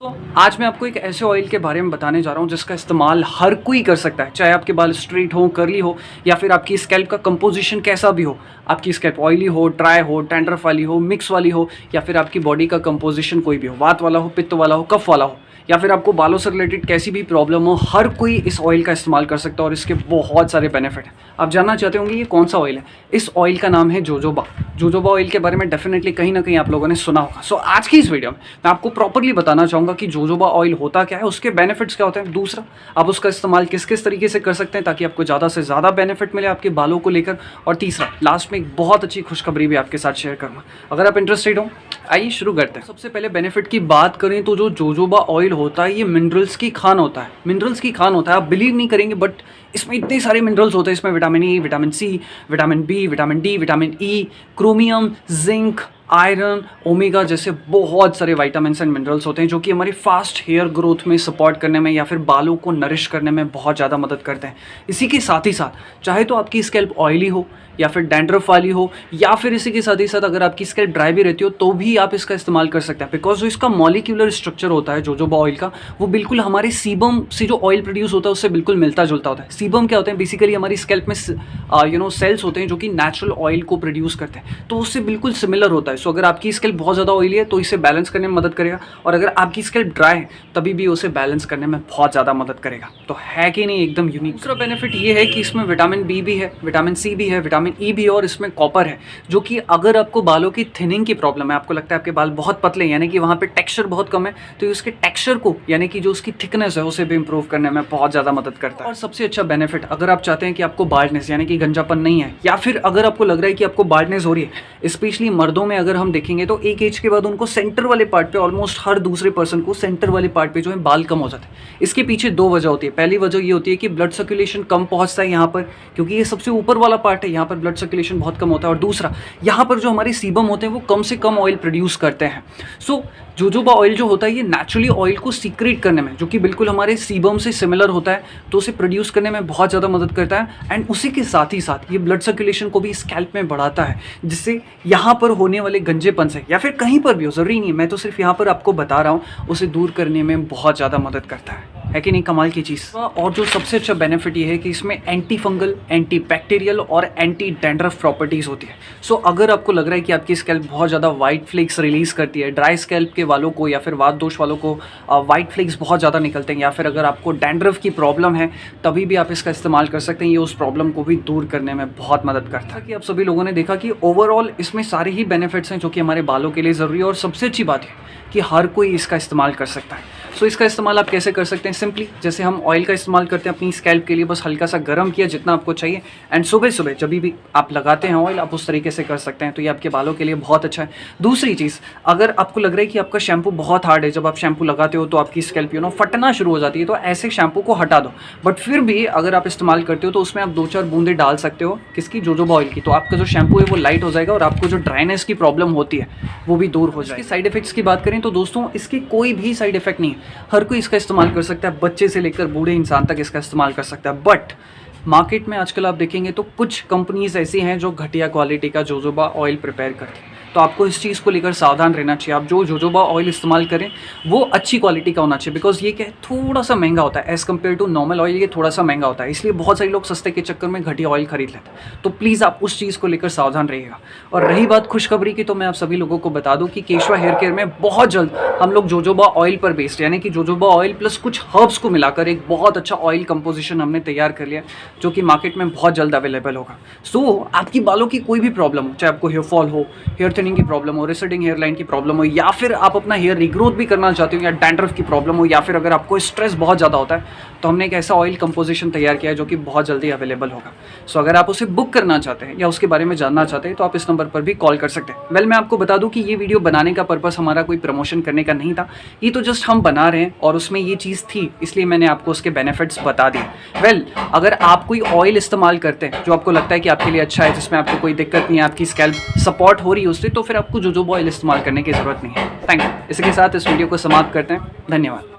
तो आज मैं आपको एक ऐसे ऑयल के बारे में बताने जा रहा हूँ जिसका इस्तेमाल हर कोई कर सकता है, चाहे आपके बाल स्ट्रेट हो, कर्ली हो या फिर आपकी स्कैल्प का कंपोजिशन कैसा भी हो। आपकी स्कैल्प ऑयली हो, ड्राई हो, डैंड्रफ वाली हो, मिक्स वाली हो या फिर आपकी बॉडी का कंपोजिशन कोई भी हो, वात वाला हो, पित्त वाला हो, कफ वाला हो या फिर आपको बालों से रिलेटेड कैसी भी प्रॉब्लम हो, हर कोई इस ऑयल का इस्तेमाल कर सकता है और इसके बहुत सारे बेनिफिट हैं। आप जानना चाहते होंगे ये कौन सा ऑयल है। इस ऑयल का नाम है जोजोबा। जोजोबा ऑयल के बारे में डेफिनेटली कहीं ना कहीं आप लोगों ने सुना होगा। सो आज की इस वीडियो में मैं आपको प्रॉपरली बताना चाहूँगा कि जोजोबा ऑयल होता क्या है, उसके बेनिफिट्स क्या होते हैं, दूसरा आप उसका इस्तेमाल किस किस तरीके से कर सकते हैं ताकि आपको ज़्यादा से ज़्यादा बेनिफिट मिले आपके बालों को लेकर, और तीसरा लास्ट में एक बहुत अच्छी खुशखबरी भी आपके साथ शेयर करूँगा। अगर आप इंटरेस्टेड हो आइए शुरू करते हैं। सबसे पहले बेनिफिट की बात करें तो जो जोजोबा ऑयल होता है ये मिनरल्स की खान होता है। मिनरल्स की खान होता है, आप बिलीव नहीं करेंगे बट इसमें इतने सारे मिनरल्स होते हैं। इसमें vitamin A, vitamin C, vitamin B, vitamin D, vitamin E, chromium, zinc, iron, omega जैसे बहुत सारे विटामिन्स एंड मिनरल्स होते हैं जो कि हमारी फास्ट हेयर ग्रोथ में सपोर्ट करने में या फिर बालों को नरिश करने में बहुत ज़्यादा मदद करते हैं। इसी के साथ ही साथ चाहे तो आपकी स्कैल्प ऑयली हो या फिर डैंड्रफ वाली हो या फिर इसी के साथ ही साथ अगर आपकी स्कैल्प ड्राई भी रहती हो तो भी आप इसका इस्तेमाल कर सकते हैं, बिकॉज जो इसका मॉलिक्यूलर स्ट्रक्चर होता है जोजोबा ऑयल का वो बिल्कुल हमारे सीबम से जो ऑयल प्रोड्यूस होता है उससे बिल्कुल मिलता जुलता होता है। सीबम क्या होते हैं, बेसिकली हमारी स्कैल्प में सेल्स होते हैं जो कि नेचुरल ऑयल को प्रोड्यूस करते हैं, तो उससे बिल्कुल सिमिलर होता है। सो अगर आपकी स्कैल्प बहुत ज़्यादा ऑयली है तो इसे बैलेंस करने में मदद करेगा, और अगर आपकी स्कैल्प ड्राई है तभी भी उसे बैलेंस करने में बहुत ज़्यादा मदद करेगा। तो है कि नहीं एकदम यूनिक। दूसरा बेनिफिट ये है कि इसमें विटामिन बी भी है, विटामिन सी भी है, विटामिन ई भी है और इसमें कॉपर है, जो कि अगर आपको बालों की थिनिंग की प्रॉब्लम है, आपको लगता है आपके बाल बहुत पतले यानी कि वहाँ पे टेक्सचर बहुत कम है, तो उसके टेक्सचर को यानी कि जो उसकी थिकनेस है उसे भी इंप्रूव करने में बहुत ज़्यादा मदद करता है। और सबसे अच्छा बेनिफिट, अगर आप चाहते हैं कि आपको बाल्डनेस यानी कि गंजापन नहीं है, या फिर अगर आपको लग रहा है कि आपको बाल्डनेस हो रही है, स्पेशली मर्दों में अगर हम देखेंगे तो एक एज के बाद उनको सेंटर वाले पार्ट पे, ऑलमोस्ट हर दूसरे पर्सन को सेंटर वाले पार्ट पे जो है बाल कम हो जाते हैं। इसके पीछे दो वजह होती है। पहली वजह ये होती है कि ब्लड सर्कुलेशन कम पहुंचता है यहाँ पर, क्योंकि ये सबसे ऊपर वाला पार्ट है, यहाँ पर ब्लड सर्कुलेशन बहुत कम होता है, और दूसरा यहाँ पर जो हमारे सीबम होते हैं वो कम से कम ऑयल प्रोड्यूस करते हैं। सो जोजोबा ऑयल जो होता है ये नेचुरली ऑयल को सीक्रेट करने में, जो कि बिल्कुल हमारे सीबम से सिमिलर होता है, तो उसे प्रोड्यूस करने में बहुत ज़्यादा मदद करता है। एंड उसी के साथ ही साथ ये ब्लड सर्कुलेशन को भी स्कैल्प में बढ़ाता है, जिससे यहाँ पर होने वाले गंजेपन से या फिर कहीं पर भी हो, ज़रूरी नहीं है, मैं तो सिर्फ यहाँ पर आपको बता रहा हूँ, उसे दूर करने में बहुत ज़्यादा मदद करता है कि नहीं, कमाल की चीज़। और जो सबसे अच्छा बेनिफिट ये है कि इसमें एंटी फंगल, एंटी बैक्टीरियल और एंटी डैंड्रफ प्रॉपर्टीज़ होती है। सो अगर आपको लग रहा है कि आपकी स्कैल्प बहुत ज़्यादा वाइट फ्लेक्स रिलीज़ करती है, ड्राई स्कैल्प के वालों को या फिर वात दोष वालों को वाइट फ्लेक्स बहुत ज़्यादा निकलते हैं, या फिर अगर आपको डैंड्रफ की प्रॉब्लम है तभी भी आप इसका इस्तेमाल कर सकते हैं। ये उस प्रॉब्लम को भी दूर करने में बहुत मदद करता है। कि आप सभी लोगों ने देखा कि ओवरऑल इसमें सारे ही बेनिफिट्स हैं जो कि हमारे बालों के लिए ज़रूरी है, और सबसे अच्छी बात है कि हर कोई इसका इस्तेमाल कर सकता है। सो इसका इस्तेमाल आप कैसे कर सकते हैं, सिंपली जैसे हम ऑयल का इस्तेमाल करते हैं अपनी स्कैल्प के लिए, बस हल्का सा गर्म किया जितना आपको चाहिए, एंड सुबह सुबह जब भी आप लगाते हैं ऑयल आप उस तरीके से कर सकते हैं, तो ये आपके बालों के लिए बहुत अच्छा है। दूसरी चीज़, अगर आपको लग रहा है कि आपका शैम्पू बहुत हार्ड है, जब आप शैम्पू लगाते हो तो आपकी स्कैल्प फटना शुरू हो जाती है, तो ऐसे शैम्पू को हटा दो। बट फिर भी अगर आप इस्तेमाल करते हो तो उसमें आप 2-4 बूंदे डाल सकते हो, किसकी, जोजोबा ऑयल की, तो आपका जो शैम्पू है वो लाइट हो जाएगा और आपको जो ड्राइनेस की प्रॉब्लम होती है वो भी दूर हो जाएगी। इसके साइड इफेक्ट्स की बात करें तो दोस्तों इसके कोई भी साइड इफेक्ट नहीं है, हर कोई इसका इस्तेमाल कर सकता है, बच्चे से लेकर बूढ़े इंसान तक इसका इस्तेमाल कर सकता है। बट मार्केट में आजकल आप देखेंगे तो कुछ कंपनीज ऐसी हैं जो घटिया क्वालिटी का जोजोबा ऑयल प्रिपेयर करती हैं, तो आपको इस चीज़ को लेकर सावधान रहना चाहिए। आप जो जोजोबा ऑयल इस्तेमाल करें वो अच्छी क्वालिटी का होना चाहिए, बिकॉज ये क्या है, थोड़ा सा महंगा होता है as compare to normal oil, ये थोड़ा सा महंगा होता है, इसलिए बहुत सारे लोग सस्ते के चक्कर में घटिया ऑयल खरीद लेते हैं। तो प्लीज़ आप उस चीज़ को लेकर सावधान रहिएगा। और रही बात खुशखबरी की, तो मैं आप सभी लोगों को बता दूं कि केशवा हेयर केयर में बहुत जल्द हम लोग जोजोबा ऑयल पर बेस्ड यानी कि जोजोबा ऑयल प्लस कुछ हर्ब्स को मिलाकर एक बहुत अच्छा ऑयल कंपोजिशन हमने तैयार कर लिया, जो कि मार्केट में बहुत जल्द अवेलेबल होगा। सो आपकी बालों की कोई भी प्रॉब्लम हो, चाहे आपको हेयर फॉल हो, हेयर थिनिंग की प्रॉब्लम हो, रिसेटिंग हेयर लाइन की प्रॉब्लम हो, या फिर आप अपना हेयर रिग्रोथ भी करना चाहते हो, या डैंड्रफ की प्रॉब्लम हो, या फिर अगर आपको स्ट्रेस बहुत ज़्यादा होता है, तो हमने एक ऐसा ऑयल कंपोजिशन तैयार किया है जो कि बहुत जल्दी अवेलेबल होगा। सो अगर आप उसे बुक करना चाहते हैं या उसके बारे में जानना चाहते हैं तो आप इस नंबर पर भी कॉल कर सकते हैं। वेल मैं आपको बता दूं कि ये वीडियो बनाने का पर्पस हमारा कोई प्रमोशन करने का नहीं था, ये तो जस्ट हम बना रहे हैं और उसमें ये चीज़ थी, इसलिए मैंने आपको उसके बेनिफिट्स बता दिए। वेल अगर आप कोई ऑयल इस्तेमाल करते हैं जो आपको लगता है कि आपके लिए अच्छा है, जिसमें आपको कोई दिक्कत नहीं है, आपकी स्कैल्प सपोर्ट हो रही है उससे, तो फिर आपको जोजोबा ऑयल इस्तेमाल करने की ज़रूरत नहीं है। Thank you. इसी के साथ इस वीडियो को समाप्त करते हैं। धन्यवाद।